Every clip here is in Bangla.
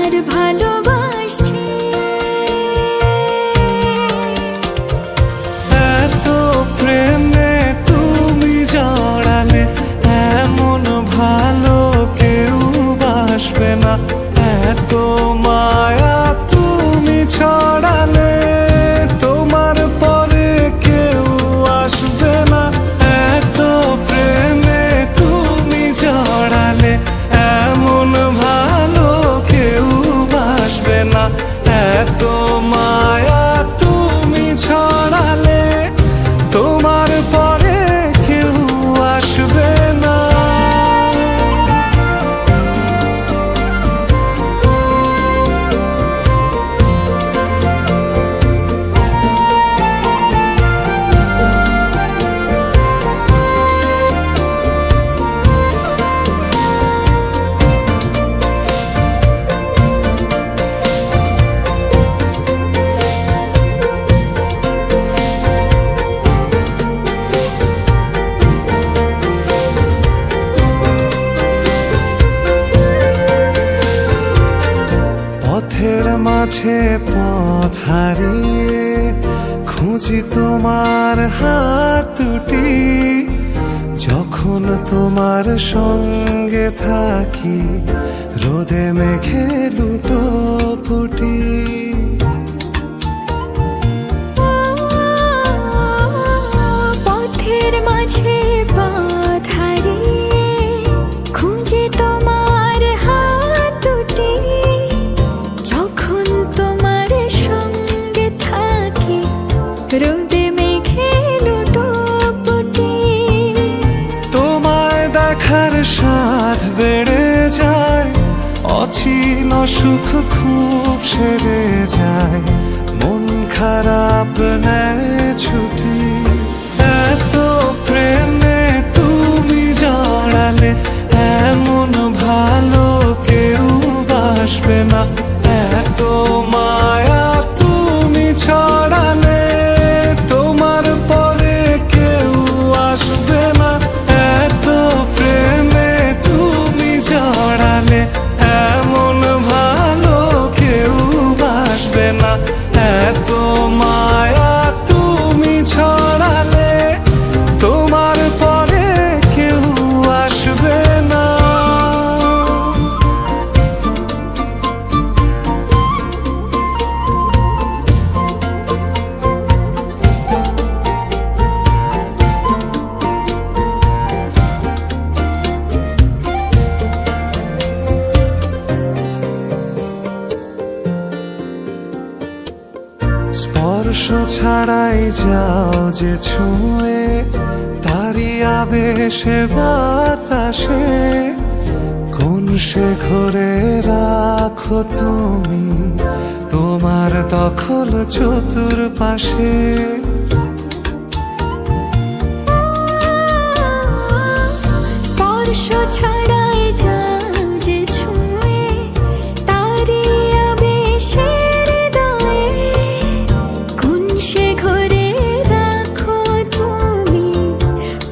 তোমার ভালোবাসছি। এত প্রেমে তুমি জড়ালে, এমন ভালো কেউ বাসবে না। এত মায়া তুমি ছড়ালে, তোমার পরে কেউ আসবে না। এত প্রেমে তুমি জড়ালে, এমন ভালো কেউ বাসবে না। এত মায়া তুমি ছড়ালে, তোমার পরে কেউ আসবে না। পথের মাঝে পথ হারিয়ে খুঁজি তোমার হাত দুটি। যখন তোমার সঙ্গে থাকি, রোদে মেঘে লুটো ফুটি। পথের মাঝে পথ হারিয়ে খুঁজে তোমার হাত দুটি। যখন তোমার সঙ্গে থাকি, রোদে মেঘে লুটোপুটি। তোমায় দেখার স্বাদ বেড়ে যায়, অচিন সুখ খুব সেরে যায়। মন খারাপ নেয় ছুটি। এত প্রেমে তুমি জড়ালে, এমন ভালো কেউ বাসবে না। এত মায়া তুমি ছড়ালে, তোমার পরে কেউ আসবে না। এত প্রেমে তুমি জড়ালে, এমন ভালো কেউ বাসবে না। এত মায়া তুমি ছড়ালে, তোমার পরে কেউ আসবে না। স্পর্শ ছাড়াই যাও যে ছুঁয়ে, তারি আবেশে বাতাসে। কোন সে ঘরে রাখো তুমি তোমার দখল চতুর্পাশে। স্পর্শ ছাড়াই যাও যে ছুঁয়ে, তারি আবেশে হৃদয়ে। কোন সে ঘরে রাখো তুমি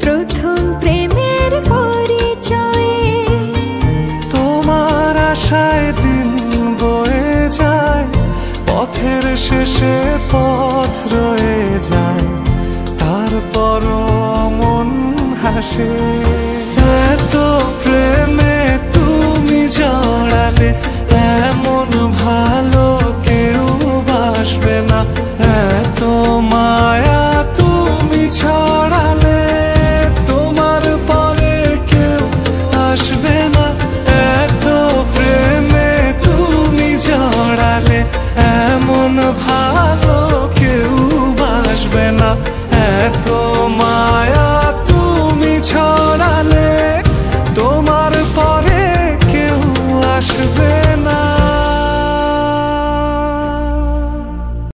প্রথম প্রেমের পরিচয়ে। তোমার আশায় দিন বয়ে যায়, পথের শেষে পথ রয়ে যায়। তারপরও মন হাসে। এত প্রেমে তুমি জড়ালে, এমন ভালো কেউ বাসবে না। এত মা